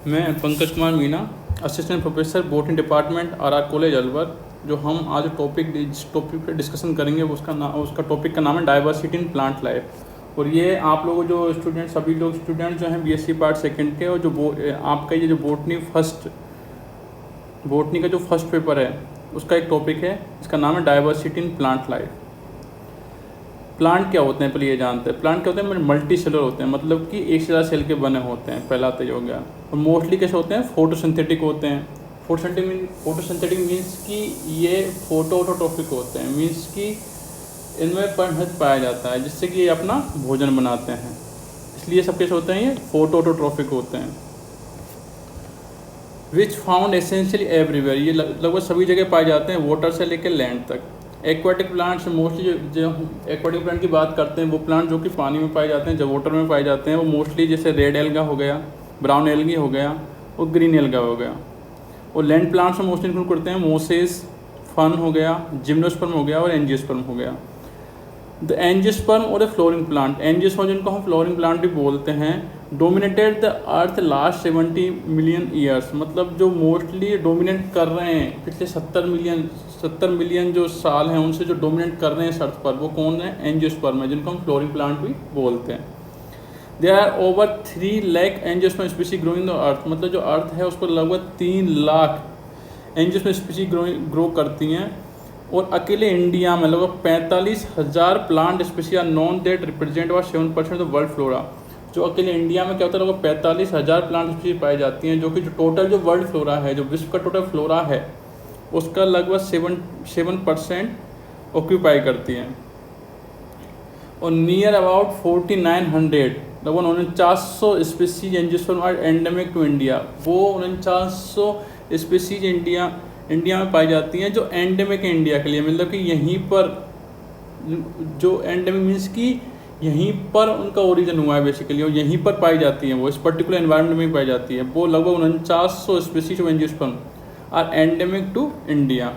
मैं Pankaj Kumar Meena, assistant professor botany department R college Alwar. जो हम आज जिस टॉपिक पे डिस्कशन करेंगे उसका टॉपिक का नाम है डाइवर्सिटी इन प्लांट लाइफ। और ये आप लोग जो स्टूडेंट सभी लोग स्टूडेंट जो हैं बीएससी पार्ट सेकंड के, और जो आपका ये जो बॉटनी का जो फर्स्ट पेपर है उसका एक टॉपिक है, इसका नाम है diversity in plant life. Plant क्या होते हैं पहले ये जानते हैं। प्लांट क्या होते हैं, मल्टी सेलर होते हैं, मतलब कि एक से ज़्यादा सेल के बने होते हैं, पहला तो ये हो गया। और मोस्टली कैसे होते हैं, फोटोसिंथेटिक होते हैं। फोटोसिंथेटिक मीन्स कि ये फोटोट्रॉपिक होते हैं, मीन्स कि इनमें पनहज पाया जाता है जिससे कि ये अपना भोजन बनाते हैं, इसलिए सब कैसे होते हैं, ये फोटोट्रॉपिक होते हैं। विच फाउंड एसेंशियली एवरीवेयर, ये लगभग सभी जगह पाए जाते हैं, वाटर से लेकर लैंड तक। एक्वाटिक प्लांट्स मोस्टली जो एक्वाटिक प्लांट की बात करते हैं, वो प्लांट जो कि पानी में पाए जाते हैं, जब वाटर में पाए जाते हैं, वो मोस्टली जैसे रेड एल्गा हो गया, ब्राउन एल्गी हो गया और ग्रीन एल्गा हो गया। और लैंड प्लांट्स में मोस्टली इंक्लूड करते हैं मोसेस, फन हो गया, जिम्नोस्पर्म हो गया और एंजियोस्पर्म हो गया। द एंजियोस्पर्म और द फ्लोरिंग प्लांट, एंजियोस्पर्म जिनको हम फ्लोरिंग प्लांट भी बोलते हैं, dominated the earth last 70 million years, मतलब जो मोस्टली डोमिनेट कर रहे हैं पिछले 70 मिलियन जो साल हैं, उनसे जो डोमिनेट कर रहे हैं अर्थ पर, वो कौन है, एंजियोस्पर्म है, जिनको हम फ्लोरिंग प्लांट भी बोलते हैं। There are over 3 lakh angiosperm species growing in the earth, मतलब जो अर्थ है उस पर लगभग 3 लाख एंजियोस्पर्म स्पीशीज ग्रो करती हैं। और अकेले इंडिया में लगभग 45,000 plant species are known that represent about 7% of world flora. जो अकेले इंडिया में क्या होता है, लगभग 45,000 प्लांट स्पीशीज पाई जाती हैं, जो कि जो टोटल जो वर्ल्ड फ्लोरा है, जो विश्व का टोटल फ्लोरा है, उसका लगभग 7% ऑक्यूपाई करती हैं। और नियर अबाउट 4900 लगभग 4900 species angiosperm are endemic to India. वो 4900 स्पीसीज इंडिया में पाई जाती हैं, जो एंडेमिक है इंडिया के लिए, मतलब कि यहीं पर जो एंडेमिक मीन्स कि यहीं पर उनका ओरिजिन हुआ है बेसिकली, और यहीं पर पाई जाती हैं, वो इस पर्टिकुलर एनवायरनमेंट में पाई जाती है। वो लगभग 4900 species of angiosperm are endemic to India.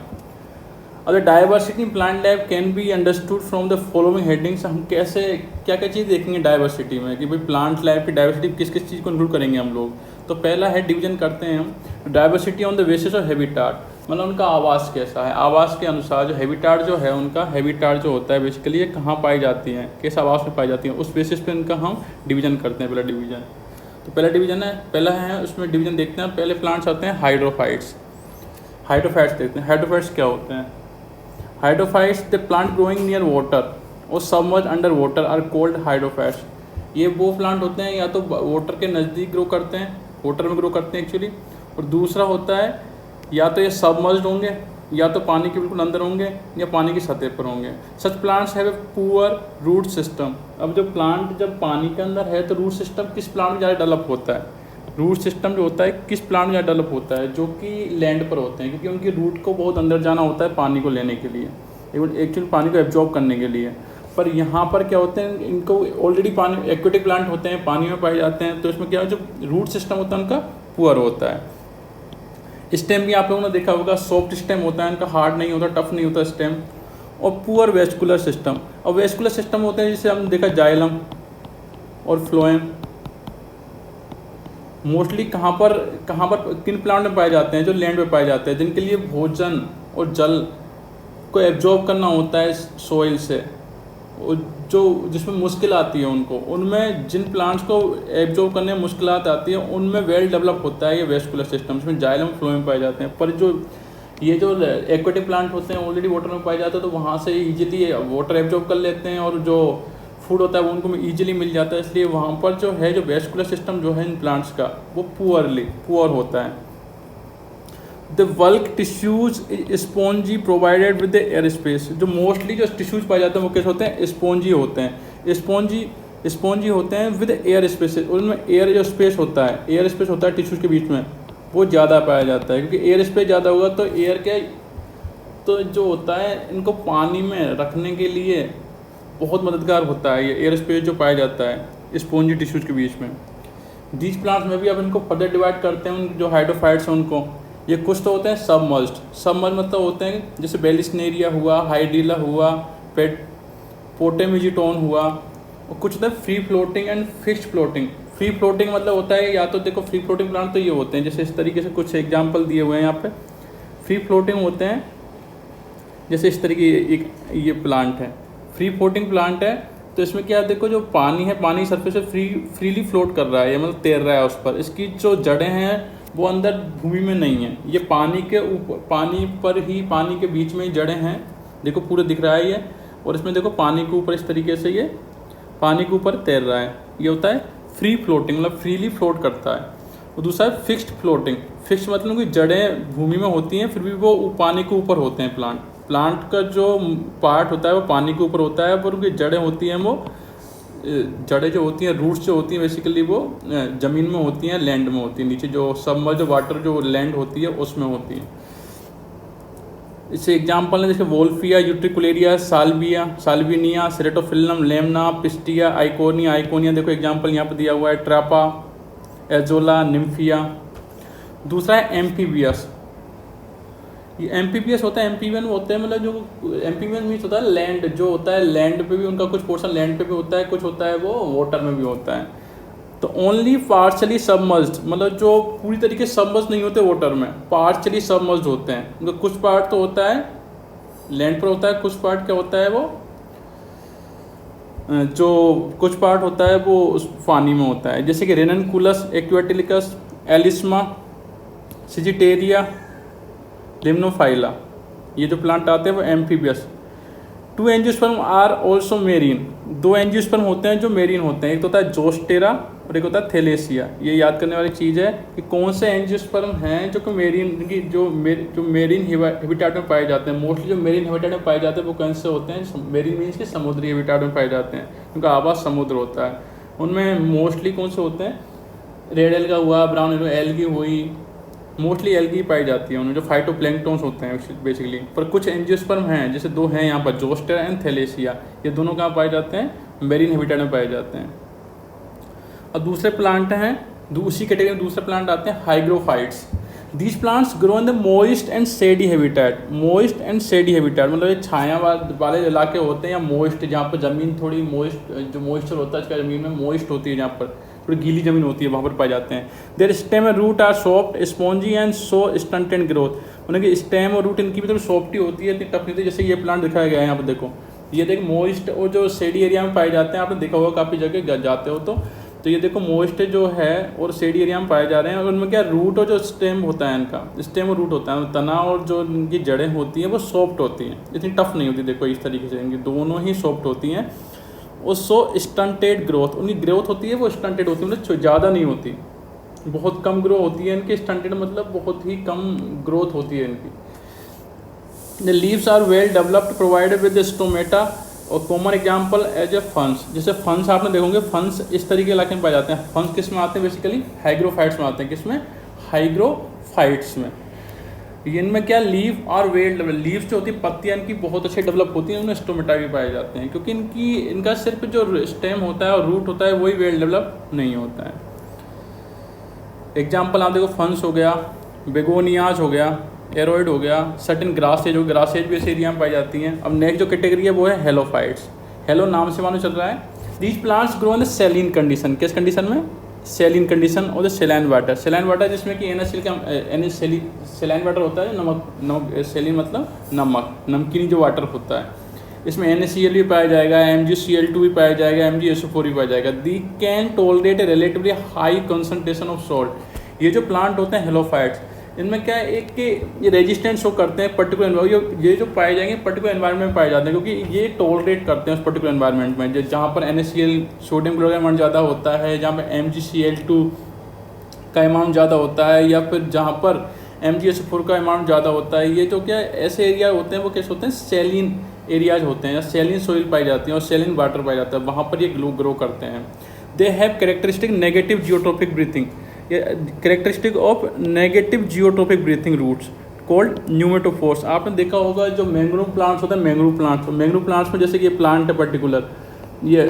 अगर diversity in plant life can be understood from the following headings, हम कैसे क्या क्या चीज़ देखेंगे डाइवर्सिटी में, कि भाई प्लांट लाइफ की डाइवर्सिटी किस किस चीज़ को इंक्लूड करेंगे हम लोग। तो पहला है, डिवीजन करते हैं हम, diversity on the basis of habitat, मतलब उनका आवास कैसा है, आवास के अनुसार जो हैबिटाट जो है उनका, हैबिटाट जो होता है बेसिकली ये कहाँ पाई जाती हैं, किस आवास में पाई जाती हैं, उस बेसिस पे उनका हम डिवीजन करते हैं। पहला डिवीजन, तो पहला है उसमें डिवीजन देखते हैं। पहले प्लांट्स आते हैं हाइड्रोफाइट्स। हाइड्रोफाइट्स देखते हैं, हाइड्रोफाइट्स क्या होते हैं। Hydrophytes the plant growing near water और submerge under water are called hydrophytes. ये वो प्लांट होते हैं या तो वाटर के नज़दीक ग्रो करते हैं, वाटर में ग्रो करते हैं एक्चुअली, और दूसरा होता है या तो ये सबमर्ज्ड होंगे, या तो पानी के बिल्कुल अंदर होंगे, या पानी की सतह पर होंगे। Such plants have a poor root system. अब जो प्लांट जब पानी के अंदर है तो रूट सिस्टम किस प्लांट में ज़्यादा डेवलप होता है, रूट सिस्टम जो होता है किस प्लांट में ज़्यादा डेवलप होता है, जो कि लैंड पर होते हैं, क्योंकि उनकी रूट को बहुत अंदर जाना होता है पानी को लेने के लिए, एक्चुअली पानी को एब्जॉर्ब करने के लिए। पर यहाँ पर क्या होते हैं, इनको ऑलरेडी पानी, एक्वेटिक प्लांट होते हैं, पानी में पाए जाते हैं, तो इसमें क्या है, जो रूट सिस्टम होता है उनका पुअर होता है। स्टेम भी आप लोगों ने देखा होगा, सॉफ्ट स्टेम होता है, इनका हार्ड नहीं होता, टफ नहीं होता स्टेम। और पुअर वेस्कुलर सिस्टम, और वेस्कुलर सिस्टम होते हैं जिसे हम देखा जाइलम और फ्लोएम। मोस्टली कहाँ पर किन प्लांट में पाए जाते हैं, जो लैंड में पाए जाते हैं, जिनके लिए भोजन और जल को एब्जॉर्ब करना होता है सोइल से, जो जिसमें मुश्किल आती है उनको, उनमें जिन प्लांट्स को एब्जॉर्ब करने में मुश्किलात आती है उनमें वेल डेवलप होता है ये वेस्कुलर सिस्टम, इसमें जाइलम फ्लोएम पाए जाते हैं। पर जो एक्वेटिक प्लांट होते हैं ऑलरेडी वाटर में पाए जाते हैं, तो वहाँ से ईजिली वाटर एब्जॉर्ब कर लेते हैं, और जो फूड होता है वो उनको ईजिली मिल जाता है, इसलिए वहाँ पर जो है जो वेस्कुलर सिस्टम जो है इन प्लांट्स का वो पुअर होता है। The bulk tissues spongy provided with the air space, जो मोस्टली जो टिश्यूज पाए जाते हैं वो कैसे होते हैं, स्पॉन्जी होते हैं। स्पॉन्जी होते हैं विद एयर स्पेस, उनमें एयर जो स्पेस होता है, एयर स्पेस होता है टिश्यूज के बीच में, वो ज़्यादा पाया जाता है, क्योंकि एयर स्पेस ज़्यादा होगा तो एयर के तो जो होता है इनको पानी में रखने के लिए बहुत मददगार होता है ये एयर स्पेस जो पाया जाता है स्पॉन्जी टिश्यूज के बीच में। दीज प्लांट्स में भी अब इनको फर्दर डिवाइड करते हैं, जो हाइड्रोफाइट्स हैं उनको। ये कुछ तो होते हैं सबमर्ज्ड मतलब होते हैं जैसे बेलिस्नेरिया हुआ, हाइड्रिला हुआ, पोटेमिजिटोन हुआ, और कुछ होता है free floating and fixed floating. Free floating मतलब होता है, या तो देखो फ्री फ्लोटिंग प्लांट तो ये होते हैं जैसे इस तरीके से, कुछ एग्जांपल दिए हुए हैं यहाँ पे। फ्री फ्लोटिंग होते हैं जैसे इस तरीके एक ये प्लांट है, फ्री फ्लोटिंग प्लांट है। तो इसमें क्या देखो, जो पानी है, पानी सरफेस पे फ्रीली फ्लोट कर रहा है, ये मतलब तैर रहा है उस पर। इसकी जो जड़ें हैं वो अंदर भूमि में नहीं है, ये पानी के ऊपर, पानी पर ही, पानी के बीच में ही जड़ें हैं। देखो पूरे दिख रहा है ये, और इसमें देखो पानी के ऊपर इस तरीके से ये पानी के ऊपर तैर रहा है। ये होता है फ्री फ्लोटिंग, मतलब फ्रीली फ्लोट करता है। और दूसरा है फिक्स्ड फ्लोटिंग। फिक्स्ड मतलब कि जड़ें भूमि में होती हैं फिर भी वो पानी के ऊपर होते हैं। प्लांट का जो पार्ट होता है वो पानी के ऊपर होता है, पर उनकी जड़ें होती हैं, वो जड़ें जो होती हैं, रूट्स जो होती हैं बेसिकली वो ज़मीन में होती हैं, लैंड में होती हैं, नीचे जो सबमर्ज वाटर जो लैंड होती है उसमें होती हैं। इससे एग्जांपल है जैसे Wolffia, Utricularia, Salvinia, Ceratophyllum, Lemna, Pistia, आइकोनिया देखो एग्जांपल यहाँ पर दिया हुआ है, ट्रापा, एजोला, निम्फिया। दूसरा है एम्फीबियस। ये एम्फीबियस होता है, एम्फीबियन होते हैं मतलब जो एम्फीबियन मीन्स होता है लैंड, जो होता है लैंड पे भी उनका कुछ पोर्शन लैंड पे भी होता है, कुछ होता है वो वाटर में भी होता है। तो ओनली पार्शली सबमर्ज्ड, मतलब जो पूरी तरीके से सबमर्ज नहीं होते वाटर में, पार्शली सबमर्ज्ड होते हैं। उनका कुछ पार्ट तो होता है लैंड पर होता है, कुछ पार्ट क्या होता है वो जो कुछ पार्ट होता है वो उस पानी में होता है। जैसे कि रेननकुलस, एक्वाटिलिकस, एलिस्मा, सिजिटेरिया, लिम्नोफाइला, ये जो प्लांट आते हैं वो amphibious. 2 angiosperm are also marine. 2 angiosperm होते हैं जो मेरीन होते हैं, एक तो होता है जोस्टेरा और एक होता है थैलेसिया। ये याद करने वाली चीज़ है कि कौन से एंजियोस्पर्म हैं जो कि मेरीन की जो मेरीन हैबिटेट में पाए जाते हैं। मोस्टली जो मेरीन हैबिटेट में पाए जाते हैं वो कौन से होते हैं, मेरीन मीन्स के समुद्री हैबिटेट में पाए जाते हैं, उनका आवास समुद्र होता है। उनमें मोस्टली कौन से होते हैं, रेड एल्गा हुआ, ब्राउन एल्गी हुई, मोस्टली एल्गी पाई जाती है उनमें, जो फाइटोप्लैंक्टन्स होते हैं बेसिकली। पर कुछ एंजियोस्पर्म हैं, जैसे 2 हैं यहाँ पर, जोस्टेरा एंड थैलेसिया, ये दोनों कहाँ पाए जाते हैं, मेरीन हैबिटेट में पाए जाते हैं। और दूसरे प्लांट हैं, उसी कैटेगरी में दूसरे प्लांट आते हैं hygrophytes. These plants grow in the moist and shady habitat. Moist and shady habitat मतलब ये छाया वाले इलाके होते हैं, या मोइस्ट, जहाँ पर ज़मीन थोड़ी मोइस्ट, जो मॉइस्चर होता है इसका ज़मीन में मोइस्ट होती है, जहाँ पर थोड़ी गीली ज़मीन होती है, वहाँ पर पाए जाते हैं। Their stem and root are soft, spongy and so stunted growth. उनकी स्टेम और रूट इनकी भी थोड़ी सॉफ्टी होती है, इतनी टफ नहीं होती। जैसे ये प्लांट दिखाया गया है यहाँ पर देखो, ये देखो मोइस्ट और जो शेडी एरिया में पाए जाते हैं, आपने देखा होगा काफ़ी जगह जाते हो तो ये देखो मोइस्ट जो है और शेडी एरिया में पाए जा रहे हैं। और उनमें क्या रूट और जो स्टेम होता है, इनका स्टेम और रूट होता है, तना और जो इनकी जड़ें होती हैं वो सॉफ्ट होती हैं, इतनी टफ नहीं होती। देखो इस तरीके से इनकी दोनों ही सॉफ्ट होती हैं। और सो स्टंटेड ग्रोथ, उनकी ग्रोथ होती है वो स्टंटेड होती है, मतलब ज़्यादा नहीं होती, बहुत कम ग्रो होती है इनकी। स्टंटेड मतलब बहुत ही कम ग्रोथ होती है इनकी। The leaves are well developed, provided with stomata. और common example as a ferns, जैसे फंस आपने देखोगे, फंस इस तरीके के इलाके में पाए जाते हैं। फंस किस में आते हैं, बेसिकली हाइग्रोफाइट्स में आते हैं। किसमें, हाइग्रोफाइट्स में। इनमें क्या, लीफ और वेल डेवलप, लीव्स जो होती है पत्तियां इनकी बहुत अच्छे डेवलप होती हैं, उनमें स्टोमेटा भी पाए जाते हैं, क्योंकि इनका सिर्फ जो स्टेम होता है और रूट होता है वही वेल डेवलप नहीं होता है। एग्जाम्पल आप देखो, फंस हो गया, बेगोनियाज हो गया, एरोइड हो गया, सर्टेन ग्रासेज हो, ग्रासेज भी इस एरिया में पाई जाती हैं। अब नेक्स्ट जो कैटेगरी है वो है हेलोफाइट्स। हेलो नाम से मालूम चल रहा है। These plants grow in the saline condition. किस कंडीशन में, सैलिन कंडीशन और the saline water. Saline water जिसमें कि NaCl का सैलाइन वाटर होता है, नमक, सैलिन मतलब नमक, नमकीन जो वाटर होता है, इसमें NaCl भी पाया जाएगा, MgCl2 भी पाया जाएगा, MgSO4 भी पाया जाएगा। They can tolerate a relatively high concentration of salt. ये जो प्लांट होते हैं हेलोफाइट्स, इनमें क्या है, एक के ये रेजिस्टेंस शो करते हैं पर्टिकुलर, ये जो पाए जाएंगे पर्टिकुलर एनवायरनमेंट में पाए जाते हैं, क्योंकि ये टॉलरेट करते हैं उस पर्टिकुलर एनवायरनमेंट में, जहाँ पर NaCl सोडियम क्लोराइड अमाउंट ज़्यादा होता है, जहाँ पर MgCl2 का अमाउंट ज़्यादा होता है, या फिर जहाँ पर MgSO4 का अमाउंट ज़्यादा होता है। ये जो क्या ऐसे एरिया होते हैं वो कैसे होते हैं, सैलिन एरियाज होते हैं, या सैलिन सोइल पाई जाती है और सैलिन वाटर पाया जाता है, वहाँ पर ये ग्रो करते हैं। They have characteristic negative geotropic breathing. ये characteristic of negative geotropic breathing roots called pneumatophores. आपने देखा होगा जो मैंग्रोव प्लांट्स होते हैं, मैंग्रोव प्लांट्स में जैसे कि ये प्लांट है पर्टिकुलर, ये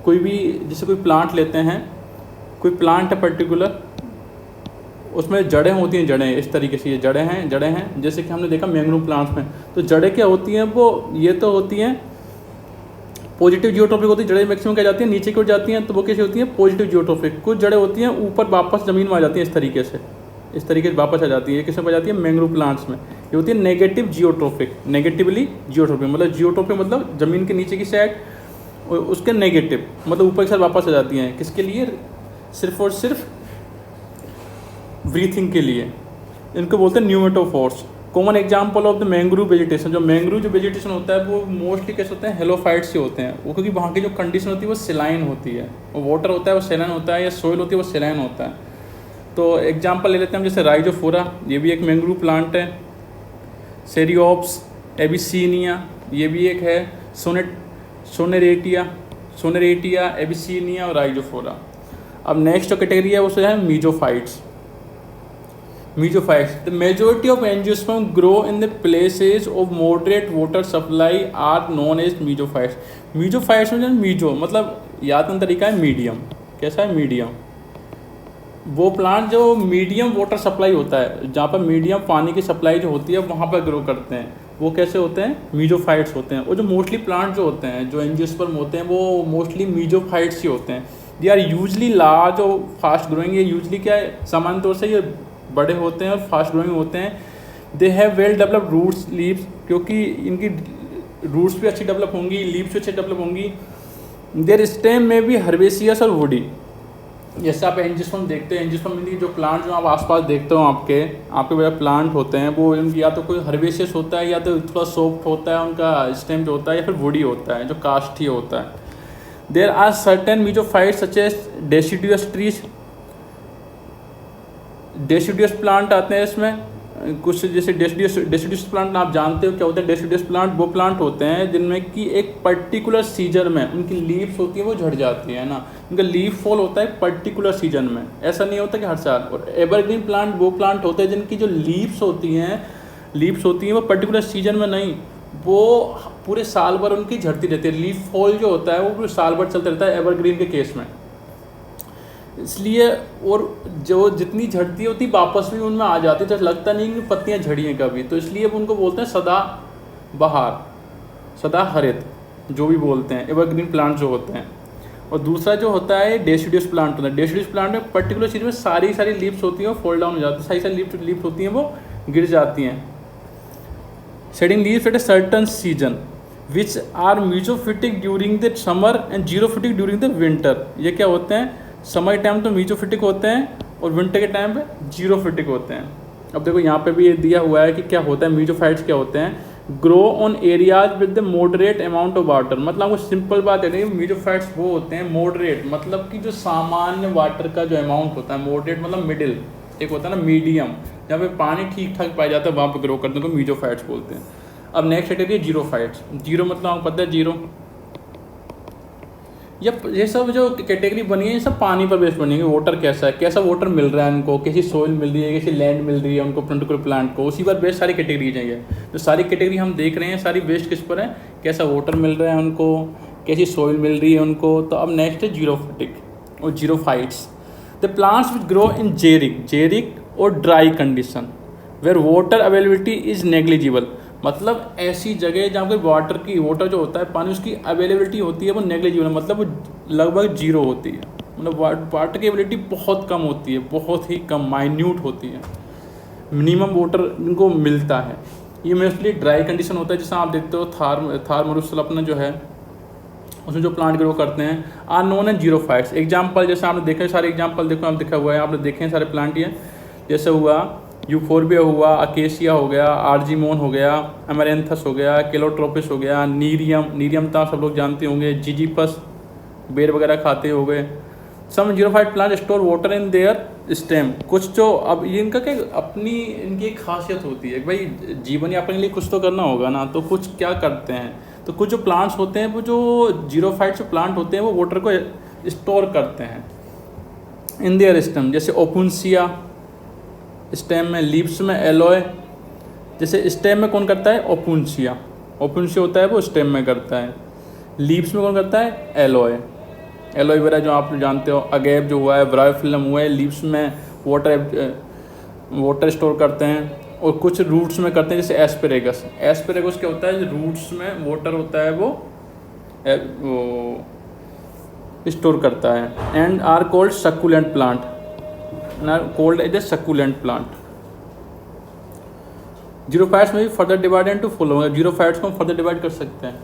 कोई भी जैसे कोई प्लांट लेते हैं, कोई प्लांट है पर्टिकुलर, उसमें जड़ें होती हैं, जड़ें इस तरीके से, ये जड़ें हैं जैसे कि हमने देखा मैंग्रोव प्लांट्स में। तो जड़ें क्या होती हैं, वो ये तो होती हैं पॉजिटिव जियोट्रॉफिक होती है, जड़ें मैक्सिमम क्या जाती हैं नीचे की ओर जाती हैं, तो वो कैसी होती हैं पॉजिटिव जियोट्रॉफिक। कुछ जड़ें होती हैं ऊपर वापस ज़मीन में आ जाती हैं इस तरीके से वापस आ जाती है। किसमें आ जाती है मैंग्रोव प्लांट्स में। ये होती है नेगेटिव जियोट्रॉफिक, नेगेटिवली जियोट्रॉफिक मतलब जियोट्रॉफिक मतलब ज़मीन के नीचे की साइड, उसके नेगेटिव मतलब ऊपर की साइड वापस आ जाती हैं। किसके लिए? सिर्फ और सिर्फ ब्रीथिंग के लिए। इनको बोलते हैं pneumatophores. Common example of the mangrove vegetation, जो मैंग्रोव जो वेजिटेशन होता है वो मोस्टली कैसे होते हैं हेलोफाइट से होते हैं वो, क्योंकि वहाँ की जो कंडीशन होती है वो सेलाइन होती है, वो वाटर होता है वो सेलाइन होता है, या सोइल होती है वो सेलाइन होता है। तो एग्जाम्पल ले लेते हैं हम, जैसे राइजोफोरा, ये भी एक मैंग्रोव प्लांट है। सेरियोप्स एबिसीनिया, ये भी एक है। सोनेरेटिया एबिसीनिया और राइजोफोरा। अब नेक्स्ट जो कैटेगरी है वो है mesophytes. Mesophys. The majority of angiosperm grow in the places of moderate water supply are known as mesophys. Mesophys में जो मीजो मतलब याद का तरीका है मीडियम। कैसा है? मीडियम। वो प्लांट जो मीडियम वाटर सप्लाई होता है, जहाँ पर मीडियम पानी की सप्लाई जो होती है वहाँ पर ग्रो करते हैं, वो कैसे होते हैं? मीजोफाइट्स होते हैं। और जो मोस्टली प्लांट जो होते हैं जो एंजियोस्पर्म होते हैं वो मोस्टली मीजोफाइट्स ही होते हैं। दे आर यूजली लार्ज और फास्ट ग्रोइंग। ये यूजली क्या है, सामान्य तौर से ये बड़े होते हैं और फास्ट ग्रोइंग होते हैं। They have well developed roots leaves, क्योंकि इनकी रूट्स भी अच्छी डेवलप होंगी, लीव्स भी अच्छी डेवलप होंगी। देयर स्टेम में भी हर्बेसियस और वुडी। जैसे आप एंजियोस्पर्म देखते हैं, एंजियोस्पर्म जो प्लांट जो आप आसपास देखते हो आपके बड़े प्लांट होते हैं वो इनकी या तो कोई हर्बेसियस होता है या तो थोड़ा सॉफ्ट होता है उनका स्टेम जो होता है, या फिर वुडी होता है जो काष्ठीय होता है। There are certain mesophytes such as deciduous trees. Deciduous plant आते हैं इसमें कुछ, जैसे डेसिडुअस प्लांट आप जानते हो क्या होता है? डेसिडुअस प्लांट वो प्लांट होते हैं जिनमें कि एक पर्टिकुलर सीजन में उनकी लीव्स होती है वो झड़ जाती है ना, उनका लीफ फॉल होता है पर्टिकुलर सीजन में, ऐसा नहीं होता कि हर साल। और एवरग्रीन प्लांट वो प्लांट होते हैं जिनकी जो लीव्स होती हैं वो पर्टिकुलर सीजन में नहीं, वो पूरे साल भर उनकी झड़ती रहती है। लीफ फॉल जो होता है वो पूरे साल भर चलता रहता है एवरग्रीन के केस में, इसलिए। और जो जितनी झड़ती होती वापस भी उनमें आ जाती है, तो लगता नहीं कि पत्तियां झड़ी हैं कभी, तो इसलिए उनको बोलते हैं सदा बहार, सदा हरित जो भी बोलते हैं, एवरग्रीन प्लांट जो होते हैं। और दूसरा जो होता है डेसिडुअस प्लांट होता है। डेसिडुअस प्लांट में पर्टिकुलर चीज़ में सारी लीव्स होती हैं वो फॉल डाउन हो जाती है, सारी लीव्स होती हैं वो गिर जाती हैं। Shedding leaves at a certain season which are mesophytic during the summer and xerophytic during the winter. ये क्या होते हैं? समर के टाइम तो मीजोफिटिक होते हैं और विंटर के टाइम पे जीरोफिटिक होते हैं। अब देखो यहाँ पे भी ये दिया हुआ है कि क्या होता है, मीजोफाइट्स क्या होते हैं? Grow on areas with the moderate amount of water. मतलब आपको सिंपल बात है, मीजोफाइट्स वो होते हैं मॉडरेट, मतलब कि जो सामान्य वाटर का जो अमाउंट होता है, मॉडरेट मतलब मिडिल, एक होता है ना मीडियम, जहाँ पे पानी ठीक ठाक पाया जाता है वहाँ पे ग्रो करते हैं, तो मीजोफाइट्स बोलते हैं। अब नेक्स्ट कैटेगरी है जीरोफाइट्स। जीरो मतलब आपको पता है जीरो, ये सब जो कैटेगरी बनी है ये सब पानी पर बेस्ड बनी है। वाटर कैसा है, कैसा वाटर मिल रहा है उनको, कैसी सोइल मिल रही है, कैसी लैंड मिल रही है उनको पर्टिकुलर प्लांट को, उसी पर बेस्ड सारी कैटेगरी चाहिए। जो सारी कैटेगरी हम देख रहे हैं सारी बेस्ड किस पर है? कैसा वाटर मिल रहा है उनको, कैसी सोइल मिल रही है उनको। तो अब नेक्स्ट है जीरोफिटिक और xerophytes. The plants which grow in xeric और dry condition where water availability is negligible. मतलब ऐसी जगह जहाँ पर वाटर जो होता है पानी उसकी अवेलेबिलिटी होती है वो नेग्लिजिबल, मतलब वो लगभग जीरो होती है, मतलब वाटर की अवेलेबिलिटी बहुत कम होती है, बहुत ही कम माइन्यूट होती है, मिनिमम वाटर इनको मिलता है। ये मोस्टली ड्राई कंडीशन होता है, जैसे आप देखते हो थार मरुस्थल अपना जो है उसमें जो प्लांट ग्रो करते हैं are known as xerophytes. Example जैसे आपने देखे सारे एग्जाम्पल देखो आप देखा हुआ है, आपने देखे हैं सारे प्लांट ये, जैसे हुआ यूफोर्बिया हुआ, अकेशिया हो गया, आर्जीमोन हो गया, एमरेंथस हो गया, केलोट्रोपिस हो गया, नीरियम तो आप सब लोग जानते होंगे, जीजीपस बेर वगैरह खाते हो गए। Some xerophyte plant store water in their stem. कुछ जो अब ये इनका क्या अपनी इनकी एक खासियत होती है, भाई जीवन यापन के लिए कुछ तो करना होगा ना, तो कुछ क्या करते हैं, तो कुछ जो प्लांट्स होते हैं वो जो जीरोफाइट जो प्लांट होते हैं वो वाटर को स्टोर करते हैं इन देयर स्टेम। जैसे ओपुंसिया स्टेम में, लीव्स में एलोए। जैसे स्टेम में कौन करता है? ओपुंसिया होता है वो स्टेम में करता है। लीव्स में कौन करता है? एलोवेरा जो आप जानते हो, अगेव जो हुआ है, ब्रायोफिल्म हुआ है, लीव्स में वाटर स्टोर करते हैं। और कुछ रूट्स में करते हैं, जैसे एस्पेरेगस क्या होता है? रूट्स में वाटर होता है वो स्टोर करता है, and are called succulent plant, are called as a succulent plant. Xerophytes में भी further divide into following, xerophytes को हम फर्दर डिवाइड कर सकते हैं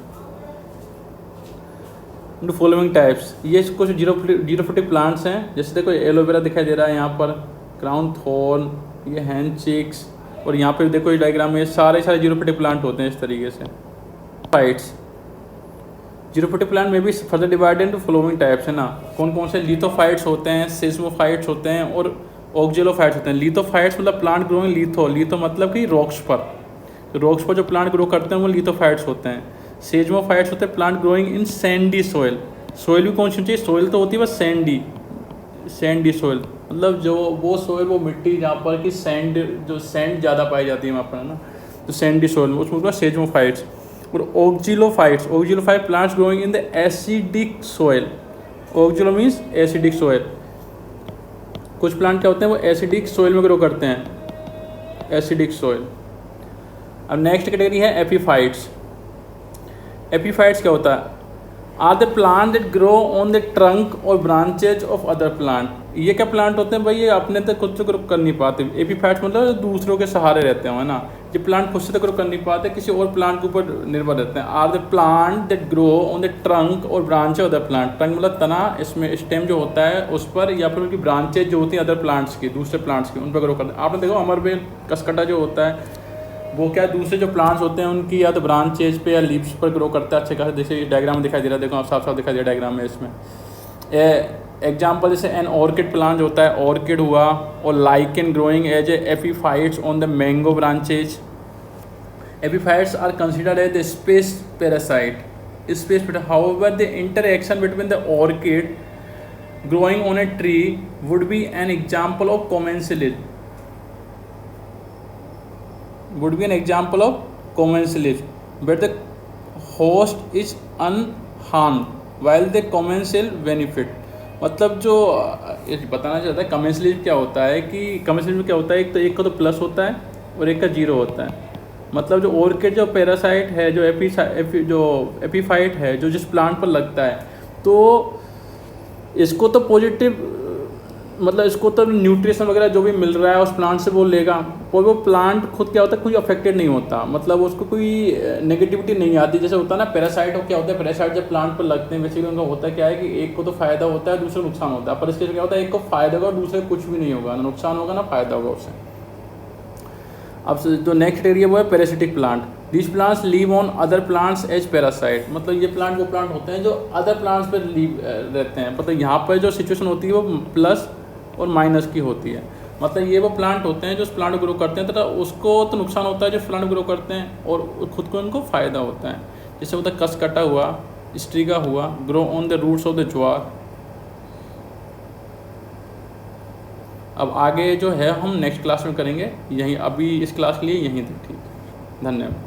इनटू फॉलोइंग टाइप्स। ये कुछ जीरोफिटिक प्लांट्स हैं, जैसे देखो एलोवेरा दिखाई दे रहा है यहाँ पर, क्राउन थॉर्न, ये हैंड चिक्स, और यहाँ पे देखो ये डायग्राम में सारे जीरोफिटिक प्लांट होते हैं इस तरीके से। फाइट्स, जीरोफिटिक प्लांट में भी further divide into following types है ना, कौन कौन से? लिथोफाइट्स होते हैं, सेस्मोफाइट्स होते हैं, और ऑक्जेलोफाइट्स होते हैं। लिथोफाइट्स मतलब प्लांट ग्रोइंग, लिथो मतलब कि रॉक्स पर, तो रॉक्स पर जो प्लांट ग्रो करते हैं वो लिथोफाइट्स होते हैं। सेस्मोफाइट्स होते हैं plant growing in Sandy soil, soil भी कौन सी चाहिए? सॉइल तो होती है बस सैंडी सॉइल, मतलब जो वो सॉइल, वो मिट्टी जहाँ पर कि सैंड ज़्यादा पाई जाती है वहाँ पर, है ना, तो सैंडी सॉइल, उसमें सेस्मोफाइट्स। और oxylophyte plants growing in the acidic soil, oxylo means acidic soil. कुछ प्लांट क्या होते हैं वो एसिडिक सॉइल में ग्रो करते हैं, एसिडिक सॉइल। अब नेक्स्ट कैटेगरी है एपीफाइट्स। एपीफाइट्स क्या होता है? Are the plant that grow on the trunk और ब्रांचेज ऑफ अदर प्लांट। ये क्या प्लांट होते हैं भाई? ये अपने तक खुद से ग्रो कर नहीं पाते। एपीफाइट्स मतलब दूसरों के सहारे रहते हैं, है ना, ये प्लांट खुद से तो ग्रो कर नहीं पाते, किसी और प्लांट के ऊपर निर्भर रहते हैं। Are the plant that grow on the trunk और branches of other plant, trunk मतलब तना, इसमें स्टेम जो होता है उस पर, या फिर उनकी ब्रांचेज जो होती हैं अदर प्लांट्स की, दूसरे प्लांट्स की, उन पर ग्रो करते हैं। आपने देखो अमरबेल, कसकटा जो होता है वो क्या दूसरे जो प्लांट्स होते हैं उनकी या तो ब्रांचेज पे या लीव्स पर ग्रो करता है अच्छे खासे। जैसे डायग्राम में दिखाई दे रहा है, देखो आप साफ दिखाई दे रहा है डायग्राम में। इसमें एग्जाम्पल जैसे एन ऑर्किड प्लांट होता है, ऑर्किड हुआ, और lichen growing as a epiphytes on the mango branches. Epiphytes are considered as the space parasite, however the interaction between the orchid growing on a tree would be an example of commensalism, where the host is unharmed while the commensal benefit। मतलब जो बताना चाहता है commensalism क्या होता है कि commensalism क्या होता है, एक का तो प्लस होता है और एक का जीरो होता है। मतलब जो ऑर्किड जो पैरासाइट है, जो एपीफाइट है, जो जिस प्लांट पर लगता है, तो इसको तो पॉजिटिव, मतलब इसको तो न्यूट्रिशन वगैरह जो भी मिल रहा है उस प्लांट से वो लेगा, और वो प्लांट खुद क्या होता है, कोई अफेक्टेड नहीं होता, मतलब उसको कोई नेगेटिविटी नहीं आती। जैसे होता है ना पैरासाइट, और क्या होता है पैरासाइट जब प्लांट पर लगते हैं बेसिकली उनका होता क्या है कि एक को तो फायदा होता है, दूसरे को नुकसान होता है। पर इसके क्या होता है, एक को फायदा होगा और दूसरे को कुछ भी नहीं होगा, ना नुकसान होगा ना फायदा होगा उससे। अब जो नेक्स्ट एरिया वो है parasitic plant. This plants live on other plants as parasite, मतलब ये प्लांट वो प्लांट होते हैं जो अदर प्लांट्स पर लीव रहते हैं। मतलब यहाँ पर जो सिचुएशन होती है वो प्लस और माइनस की होती है। मतलब ये वो प्लांट होते हैं जो उस प्लांट को ग्रो करते हैं, तथा उसको तो नुकसान होता है जो प्लांट ग्रो करते हैं, और खुद को उनको फ़ायदा होता है। जैसे होता है कसकटा हुआ, स्ट्रिगा हुआ, grow on the roots of the jowar. अब आगे जो है हम नेक्स्ट क्लास में करेंगे, यहीं अभी इस क्लास के लिए यहीं तक, ठीक है, धन्यवाद।